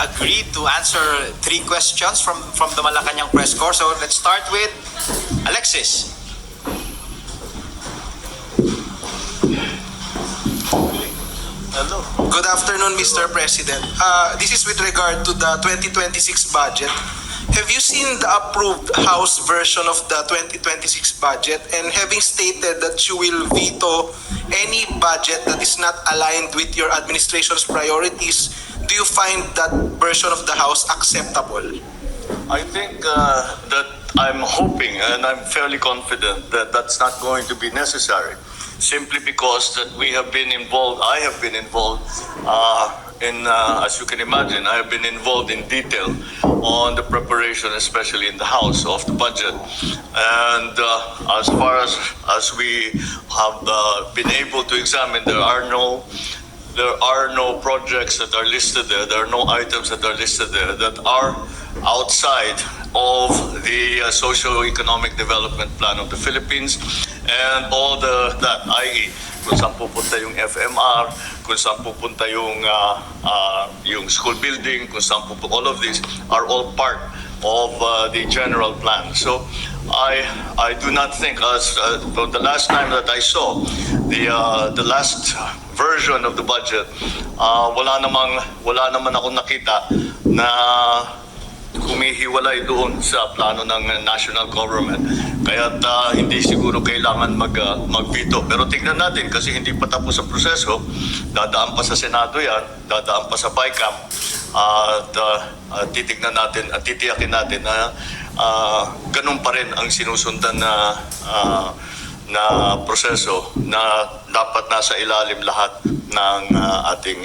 agreed to answer 3 questions from the Malacanang press corps. So let's start with Alexis. Hello. Good afternoon, Mr. President. This is with regard to the 2026 budget. Have you seen the approved House version of the 2026 budget? And having stated that you will veto any budget that is not aligned with your administration's priorities, do you find that version of the House acceptable? I think that I'm hoping and I'm fairly confident that that's not going to be necessary, simply because that we have been involved, I have been involved as you can imagine, I have been involved in detail on the preparation, especially in the House, of the budget. And as far as we have been able to examine, there are no projects that are listed there. There are no items that are listed there that are outside of the socio-economic development plan of the Philippines and all that, i.e., kung saan pupunta yung FMR, kung saan pupunta yung school building, kung saan pupunta, all of these are all part of the general plan. So I do not think, as from the last time that I saw the last version of the budget, wala naman akong nakita na kumihiwalay doon sa plano ng national government. Kaya hindi siguro kailangan mag-veto. Pero tingnan natin, kasi hindi pa tapos ang proseso. Dadaan pa sa Senado yan, dadaan pa sa BICAM. At titignan natin at titiyakin natin na ganun pa rin ang sinusundan na proseso na dapat nasa ilalim lahat ng ating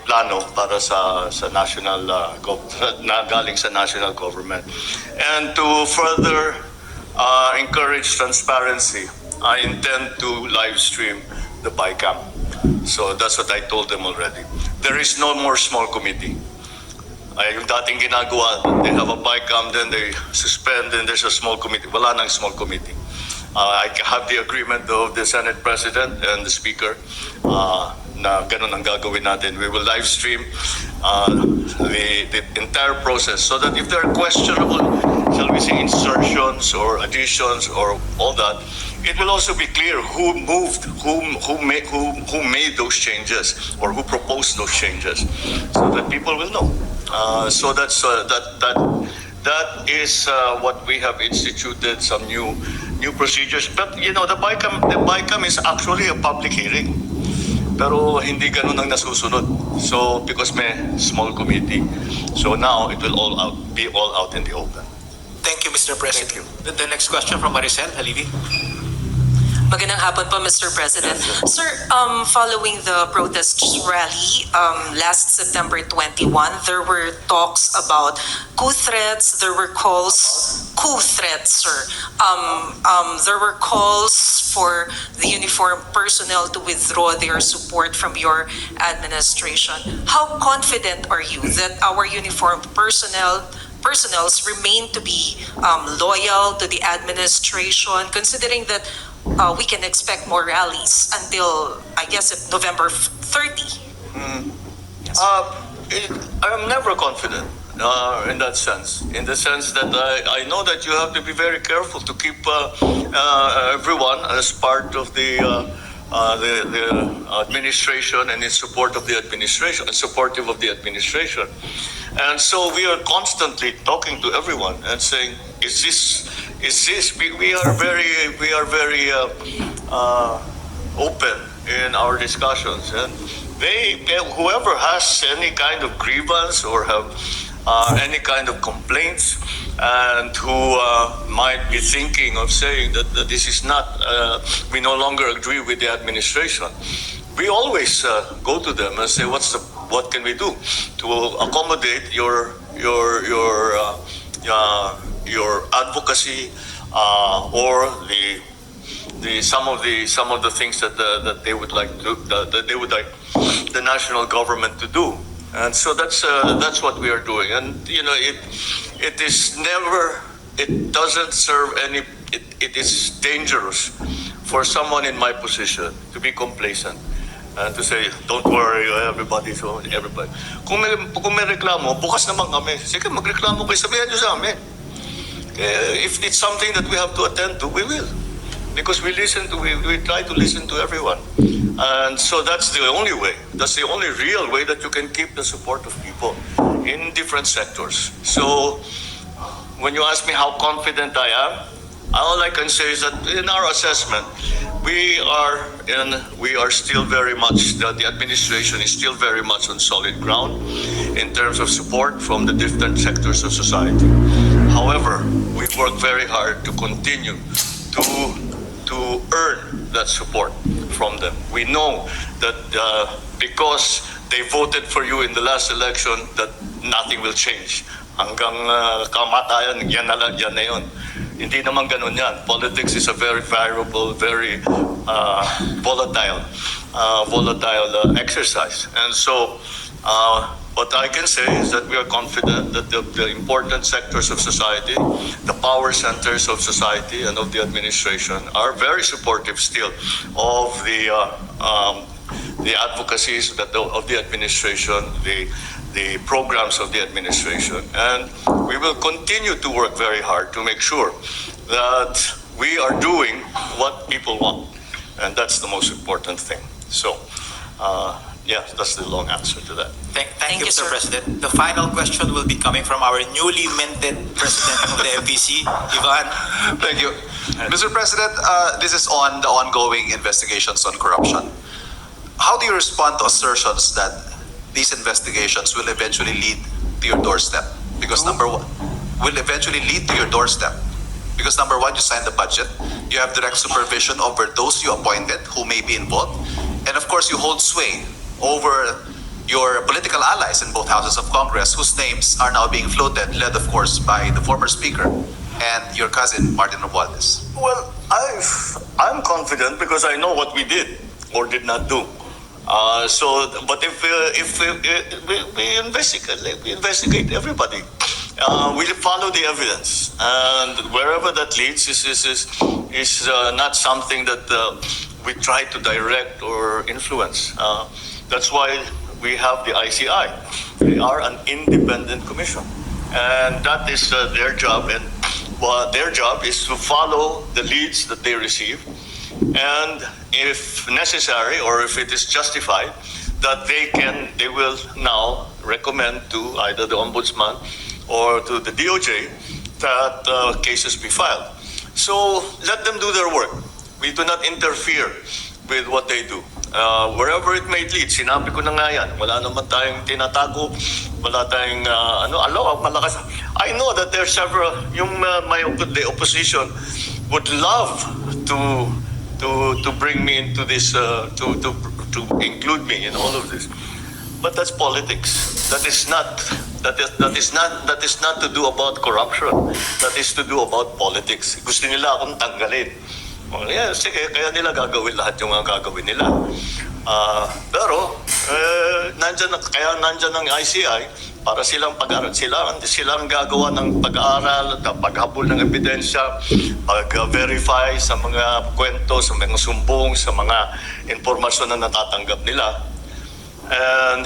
plano para sa national na galing sa national government. And to further encourage transparency, I intend to live stream the BICAM. So that's what I told them already. There is no more small committee. Yung dating ginagawa, they have a BICAM, then they suspend, then there's a small committee. Wala nang small committee. I have the agreement of the Senate President and the Speaker na ganun ang gagawin natin. We will live stream the entire process so that if there are questionable, shall we say, insertions or additions or all that, it will also be clear who moved, who made those changes or who proposed those changes, so that people will know. So that's that is what we have instituted, some new procedures. But you know, the BICAM is actually a public hearing. Pero hindi ganun ang nasusunod. So because may small committee, so now it will be all out in the open. Thank you, Mr. President. Thank you. The next question from Maricel Halivi. Magandang hapon po, Mr. President. Sir, following the protest rally last September 21, there were talks about coup threats. There were calls, coup threats, sir. There were calls for the uniformed personnel to withdraw their support from your administration. How confident are you that our uniformed personnels remain to be loyal to the administration, considering that we can expect more rallies until, I guess, November 30? Yes. I'm never confident in that sense. In the sense that I know that you have to be very careful to keep everyone as part of the administration and in support of the administration, supportive of the administration. And so we are constantly talking to everyone and saying, is this we are very open in our discussions, and whoever has any kind of grievance or have any kind of complaints, and who might be thinking of saying that this is not, we no longer agree with the administration, we always go to them and say, what can we do to accommodate your advocacy or some of the things that they would like to that they would like the national government to do. And so that's what we are doing. And you know, it doesn't serve any. It is dangerous for someone in my position to be complacent and to say, don't worry, everybody, so everybody. Kung may reklamo, bukas naman kami. Sige, magreklamo kayo, sabihan nyo sa amin. If it's something that we have to attend to, we will. Because we try to listen to everyone. And so that's the only way. That's the only real way that you can keep the support of people in different sectors. So when you ask me how confident I am, all I can say is that in our assessment, we are still very much, the administration is still very much on solid ground in terms of support from the different sectors of society. However, we work very hard to continue to earn that support from them. We know that because they voted for you in the last election, that nothing will change. Hanggang kamatayan, yan na yun. Hindi naman ganun yan. Politics is a very variable, very volatile exercise. And so, what I can say is that we are confident that the important sectors of society, the power centers of society and of the administration are very supportive still of the advocacies of the administration, the programs of the administration. And we will continue to work very hard to make sure that we are doing what people want. And that's the most important thing. So, yes, that's the long answer to that. Thank you, Mr. sir. President. The final question will be coming from our newly minted President of the FPC, Ivan. Thank you. Mr. President, this is on the ongoing investigations on corruption. How do you respond to assertions that these investigations will eventually lead to your doorstep? Because number one, will eventually lead to your doorstep. Because number one, you signed the budget. You have direct supervision over those you appointed who may be involved. And of course, you hold sway over your political allies in both houses of Congress whose names are now being floated, led of course by the former speaker and your cousin, Martin Romualdez. Well, I'm confident because I know what we did or did not do. But if we investigate everybody, we follow the evidence, and wherever that leads is not something that we try to direct or influence. That's why we have the ICI. They are an independent commission, and that is their job. And their job is to follow the leads that they receive, and if necessary or if it is justified, that they will now recommend to either the ombudsman or to the DOJ that cases be filed. So let them do their work. We do not interfere with what they do. Wherever it may lead, sinabi ko na nga yan, wala naman tayong tinatago, wala tayong malakas. I know that there are several, the opposition would love to bring me into this, to include me in all of this. But that's politics. That is not to do about corruption. That is to do about politics. Gusto nila akong tanggalin. Yeah, sige, kaya nila gagawin lahat yung mga gagawin nila. Pero nandyan ang ICI para silang pag-aaral. Silang gagawa ng pag-aaral, paghabol ng ebidensya, pag-verify sa mga kwento, sa mga sumbong, sa mga impormasyon na natatanggap nila. And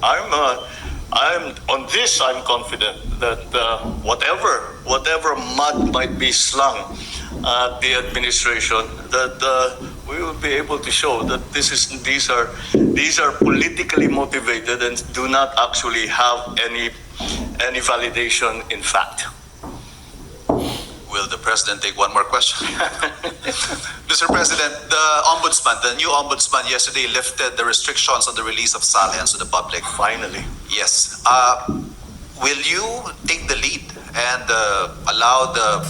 I'm on this. I'm confident that whatever mud might be slung at the administration, that we will be able to show that these are politically motivated and do not actually have any validation in fact. Will the President take one more question? Mr. President, the new ombudsman yesterday lifted the restrictions on the release of salins to the public. Finally. Yes. Will you take the lead and allow the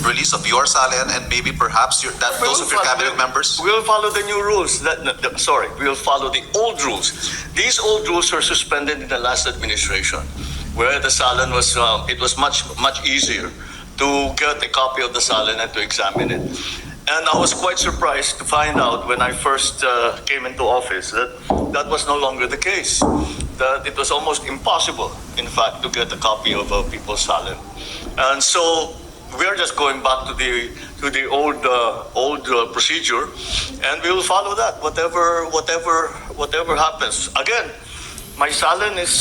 release of your salin and maybe perhaps those of your cabinet members? We will follow the new rules. We will follow the old rules. These old rules were suspended in the last administration, where the salin was much easier to get a copy of the salin and to examine it. And I was quite surprised to find out when I first came into office that was no longer the case. That it was almost impossible, in fact, to get a copy of people's salin. And so we are just going back to the old procedure, and we will follow that. Whatever happens. Again, my salon is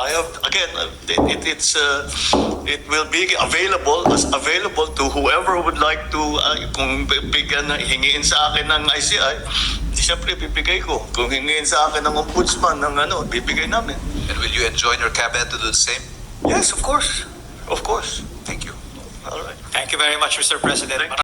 I have again. It will be available to whoever would like to. Kung hingiin sa akin ng ICI, siyempre bibigay ko. Kung hingiin sa akin ng ombudsman ng bibigay namin. And will you enjoin your cabinet to do the same? Yes, of course. Of course. Thank you. All right. Thank you very much, Mr. President.